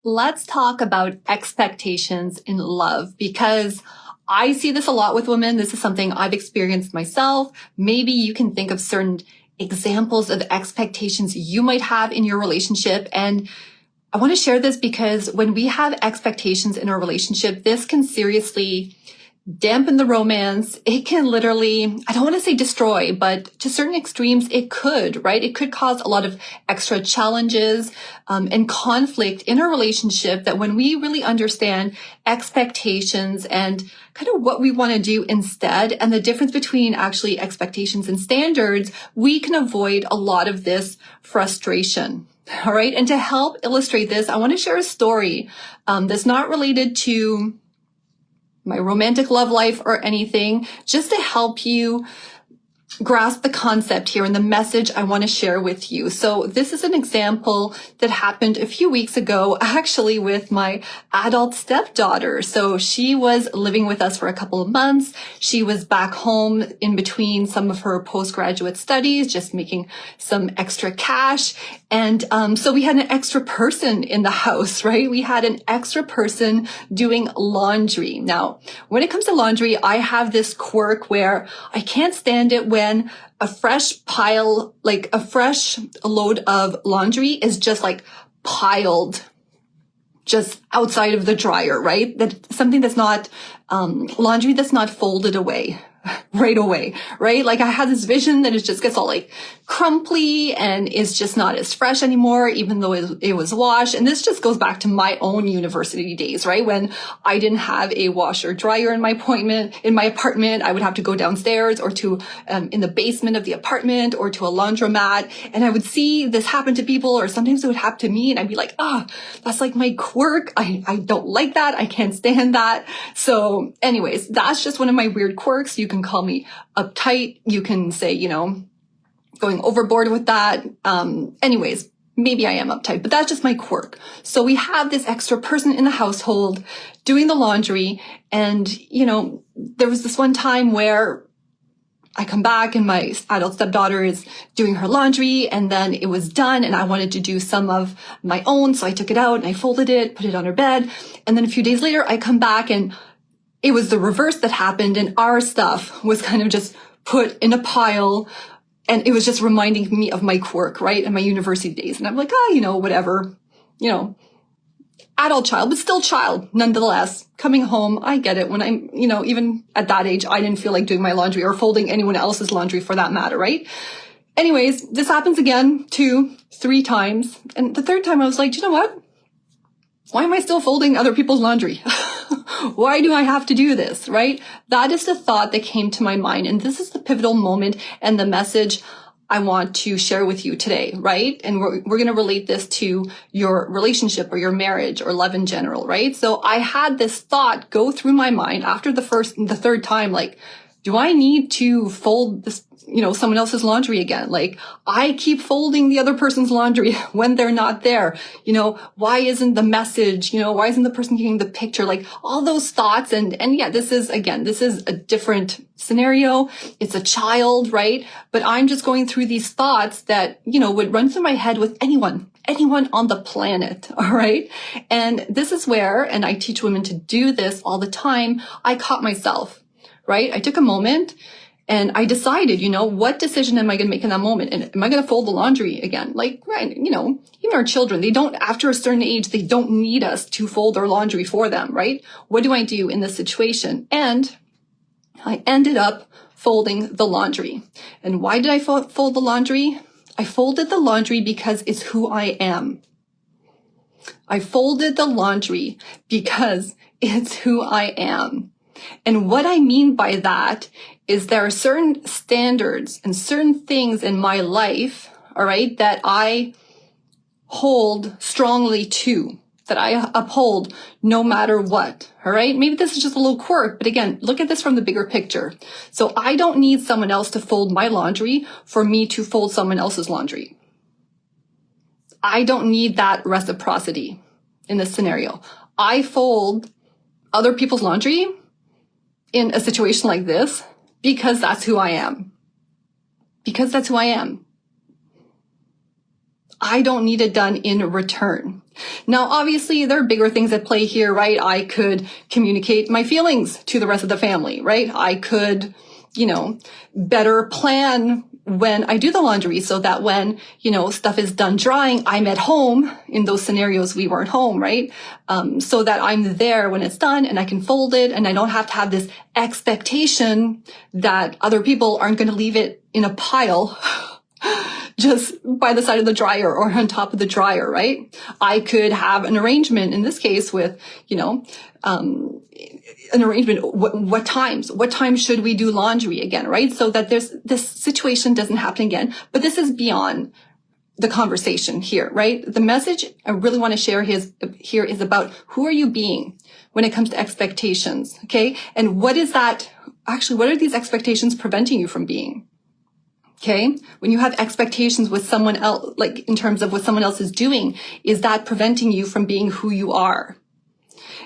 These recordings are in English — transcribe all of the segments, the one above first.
Let's talk about expectations in love because I see this a lot with women. This is something I've experienced myself. Maybe you can think of certain examples of expectations you might have in your relationship. And I want to share this because when we have expectations in our relationship, this can seriously dampen the romance. It can literally, I don't want to say destroy, but to certain extremes, it could, right? It could cause a lot of extra challenges and conflict in a relationship that when we really understand expectations and kind of what we want to do instead and the difference between actually expectations and standards, we can avoid a lot of this frustration. All right. And to help illustrate this, I want to share a story that's not related to my romantic love life or anything, just to help you grasp the concept here and the message I want to share with you. So this is an example that happened a few weeks ago, actually with my adult stepdaughter. So she was living with us for a couple of months. She was back home in between some of her postgraduate studies, just making some extra cash. And so we had an extra person in the house, right? We had an extra person doing laundry. Now, when it comes to laundry, I have this quirk where I can't stand it when a fresh pile, like a fresh load of laundry is just like piled just outside of the dryer, right? That something that's not, laundry that's not folded away right away, right? Like I had this vision that it just gets all like crumply and is just not as fresh anymore, even though it was washed. And this just goes back to my own university days, right? When I didn't have a washer dryer in my apartment, I would have to go downstairs or to, in the basement of the apartment or to a laundromat. And I would see this happen to people, or sometimes it would happen to me. And I'd be like, that's like my quirk. I don't like that. I can't stand that. So anyways, that's just one of my weird quirks. You can call me uptight. You can say, going overboard with that. Anyways, maybe I am uptight, but that's just my quirk. So we have this extra person in the household doing the laundry. And, there was this one time where I come back and my adult stepdaughter is doing her laundry, and then it was done and I wanted to do some of my own. So I took it out and I folded it, put it on her bed. And then a few days later, I come back and it was the reverse that happened, and our stuff was kind of just put in a pile, and it was just reminding me of my quirk, right? And my university days. And I'm like, whatever, adult child, but still child nonetheless. Coming home, I get it. When I'm, even at that age, I didn't feel like doing my laundry or folding anyone else's laundry for that matter, right? Anyways, this happens again 2, 3 times. And the third time I was like, you know what? Why am I still folding other people's laundry? Why do I have to do this, right? That is the thought that came to my mind. And this is the pivotal moment and the message I want to share with you today, right? And we're going to relate this to your relationship or your marriage or love in general, right? So I had this thought go through my mind after the third time, like, do I need to fold this, someone else's laundry again? Like, I keep folding the other person's laundry when they're not there. Why isn't the message, why isn't the person getting the picture? Like all those thoughts. And yeah, this is a different scenario. It's a child, right? But I'm just going through these thoughts that, would run through my head with anyone on the planet. All right. And this is where, and I teach women to do this all the time, I caught myself, right? I took a moment and I decided, what decision am I going to make in that moment? And am I going to fold the laundry again? Like, right, even our children, after a certain age, they don't need us to fold their laundry for them, right? What do I do in this situation? And I ended up folding the laundry. And why did I fold the laundry? I folded the laundry because it's who I am. I folded the laundry because it's who I am. And what I mean by that is there are certain standards and certain things in my life, all right, that I hold strongly to, that I uphold no matter what, all right? Maybe this is just a little quirk, but again, look at this from the bigger picture. So I don't need someone else to fold my laundry for me to fold someone else's laundry. I don't need that reciprocity in this scenario. I fold other people's laundry in a situation like this because that's who I am. Because that's who I am. I don't need it done in return. Now, obviously, there are bigger things at play here, right? I could communicate my feelings to the rest of the family, right? I could, better plan when I do the laundry so that when, stuff is done drying, I'm at home. In those scenarios, we weren't home, right? So that I'm there when it's done and I can fold it and I don't have to have this expectation that other people aren't going to leave it in a pile just by the side of the dryer or on top of the dryer, right? I could have an arrangement in this case with, an arrangement. What times should we do laundry again, right? So that this situation doesn't happen again. But this is beyond the conversation here, right? The message I really want to share here is about who are you being when it comes to expectations, okay? And what are these expectations preventing you from being? Okay. When you have expectations with someone else, like in terms of what someone else is doing, is that preventing you from being who you are?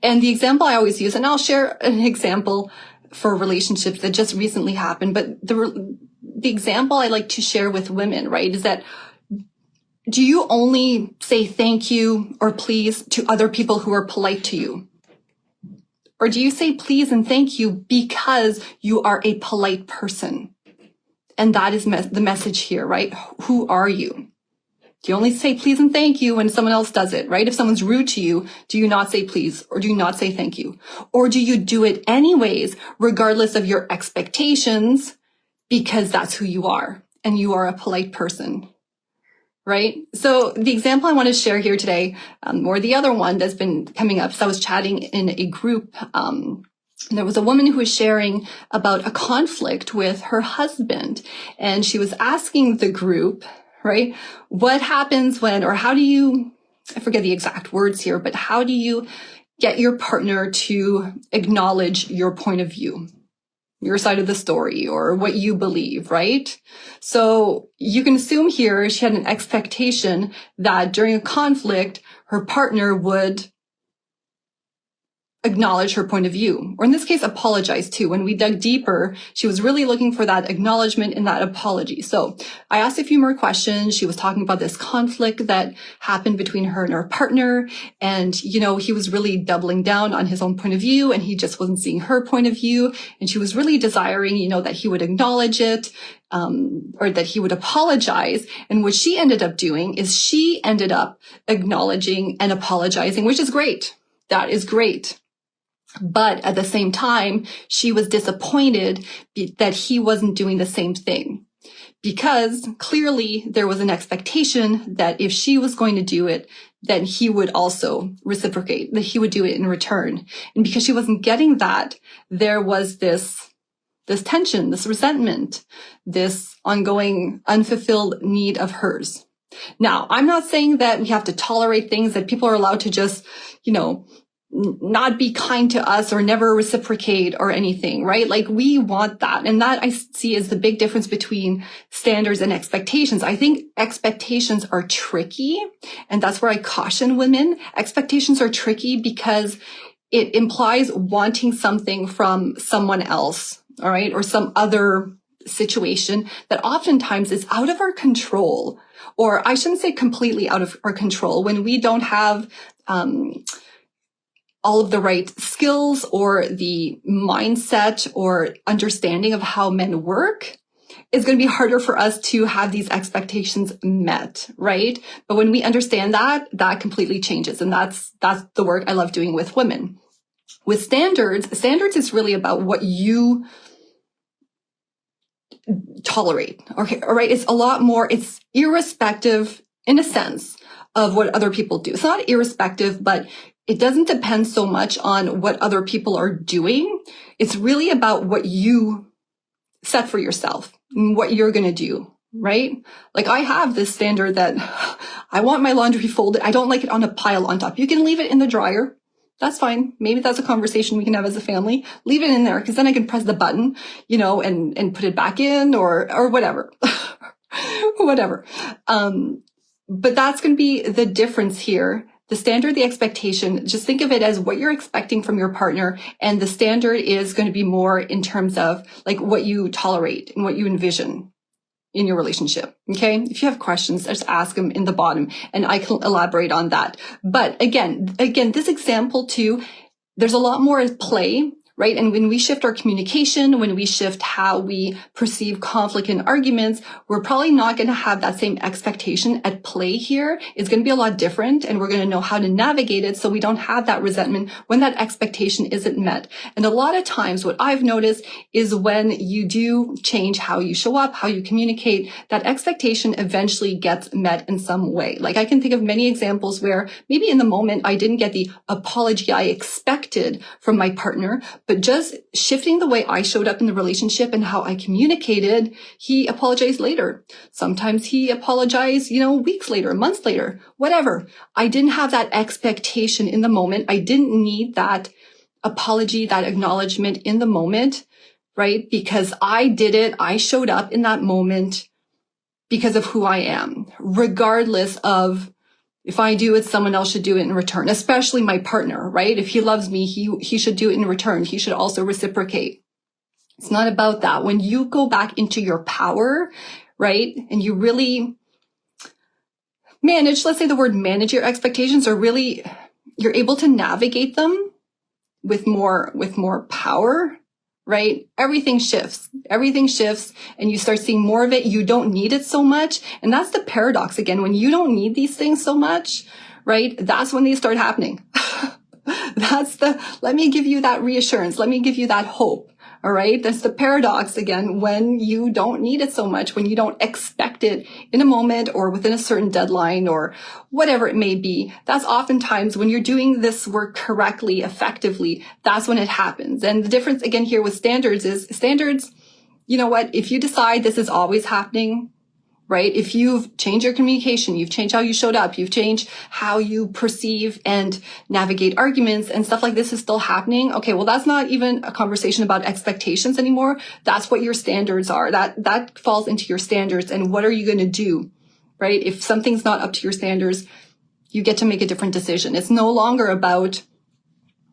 And the example I always use, and I'll share an example for relationships that just recently happened, but the example I like to share with women, right, is that do you only say thank you or please to other people who are polite to you? Or do you say please and thank you because you are a polite person? And that is the message here, right? Who are you? Do you only say please and thank you when someone else does it, right? If someone's rude to you, do you not say please or do you not say thank you? Or do you do it anyways, regardless of your expectations, because that's who you are and you are a polite person, right? So the example I want to share here today, or the other one that's been coming up, so I was chatting in a group, there was a woman who was sharing about a conflict with her husband, and she was asking the group, right, what happens when, or how do you, I forget the exact words here, but how do you get your partner to acknowledge your point of view, your side of the story, or what you believe, right? So you can assume here she had an expectation that during a conflict, her partner would acknowledge her point of view, or in this case, apologize too. When we dug deeper, she was really looking for that acknowledgement and that apology. So I asked a few more questions. She was talking about this conflict that happened between her and her partner. And, he was really doubling down on his own point of view and he just wasn't seeing her point of view. And she was really desiring, that he would acknowledge it, or that he would apologize. And what she ended up doing is she ended up acknowledging and apologizing, which is great. That is great. But at the same time, she was disappointed that he wasn't doing the same thing, because clearly there was an expectation that if she was going to do it, then he would also reciprocate, that he would do it in return. And because she wasn't getting that, there was this tension, this resentment, this ongoing unfulfilled need of hers. Now, I'm not saying that we have to tolerate things, that people are allowed to just, not be kind to us or never reciprocate or anything, right? Like we want that. And that I see as the big difference between standards and expectations. I think expectations are tricky. And that's where I caution women. Expectations are tricky because it implies wanting something from someone else, all right? Or some other situation that oftentimes is out of our control, or I shouldn't say completely out of our control, when we don't have, all of the right skills or the mindset or understanding of how men work, it's going to be harder for us to have these expectations met, right? But when we understand that, that completely changes. And that's the work I love doing with women. With standards is really about what you tolerate. Okay. All right. It's a lot more, it's irrespective in a sense of what other people do. It's not irrespective, but it doesn't depend so much on what other people are doing. It's really about what you set for yourself and what you're going to do, right? Like I have this standard that I want my laundry folded. I don't like it on a pile on top. You can leave it in the dryer. That's fine. Maybe that's a conversation we can have as a family. Leave it in there because then I can press the button, and put it back in or whatever, whatever. But that's going to be the difference here. The standard, the expectation, just think of it as what you're expecting from your partner. And the standard is going to be more in terms of like what you tolerate and what you envision. in your relationship. Okay. If you have questions, just ask them in the bottom and I can elaborate on that. But again, this example too, there's a lot more at play, right? And when we shift our communication, when we shift how we perceive conflict and arguments, we're probably not going to have that same expectation at play here. It's going to be a lot different, and we're going to know how to navigate it so we don't have that resentment when that expectation isn't met. And a lot of times what I've noticed is when you do change how you show up, how you communicate, that expectation eventually gets met in some way. Like I can think of many examples where maybe in the moment I didn't get the apology I expected from my partner, but just shifting the way I showed up in the relationship and how I communicated, he apologized later. Sometimes he apologized, weeks later, months later, whatever. I didn't have that expectation in the moment. I didn't need that apology, that acknowledgement in the moment, right? Because I did it. I showed up in that moment because of who I am, regardless of if I do it, someone else should do it in return, especially my partner, right? If he loves me, he should do it in return. He should also reciprocate. It's not about that. When you go back into your power, right? And you really manage, let's say the word manage your expectations, or really you're able to navigate them with more power, right? Everything shifts and you start seeing more of it. You don't need it so much. And that's the paradox again. When you don't need these things so much, right? That's when they start happening. Let me give you that reassurance. Let me give you that hope. All right. That's the paradox again, when you don't need it so much, when you don't expect it in a moment or within a certain deadline or whatever it may be. That's oftentimes when you're doing this work correctly, effectively, that's when it happens. And the difference again here with standards is standards, you know what? If you decide this is always happening, right? If you've changed your communication, you've changed how you showed up, you've changed how you perceive and navigate arguments and stuff like this is still happening. Okay, well, that's not even a conversation about expectations anymore. That's what your standards are. That falls into your standards. And what are you going to do, right? If something's not up to your standards, you get to make a different decision. It's no longer about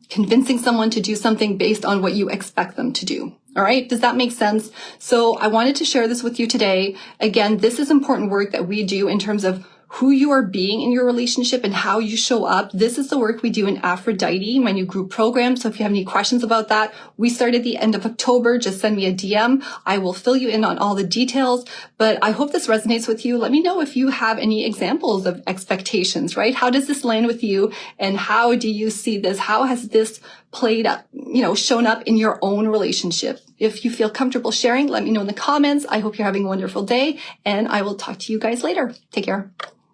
convincing someone to do something based on what you expect them to do. All right. Does that make sense? So I wanted to share this with you today. Again, this is important work that we do in terms of who you are being in your relationship and how you show up. This is the work we do in Aphrodite, my new group program. So if you have any questions about that, we start at the end of October. Just send me a DM. I will fill you in on all the details, but I hope this resonates with you. Let me know if you have any examples of expectations, right? How does this land with you? And how do you see this? How has this played up, shown up in your own relationship? If you feel comfortable sharing, let me know in the comments. I hope you're having a wonderful day and I will talk to you guys later. Take care.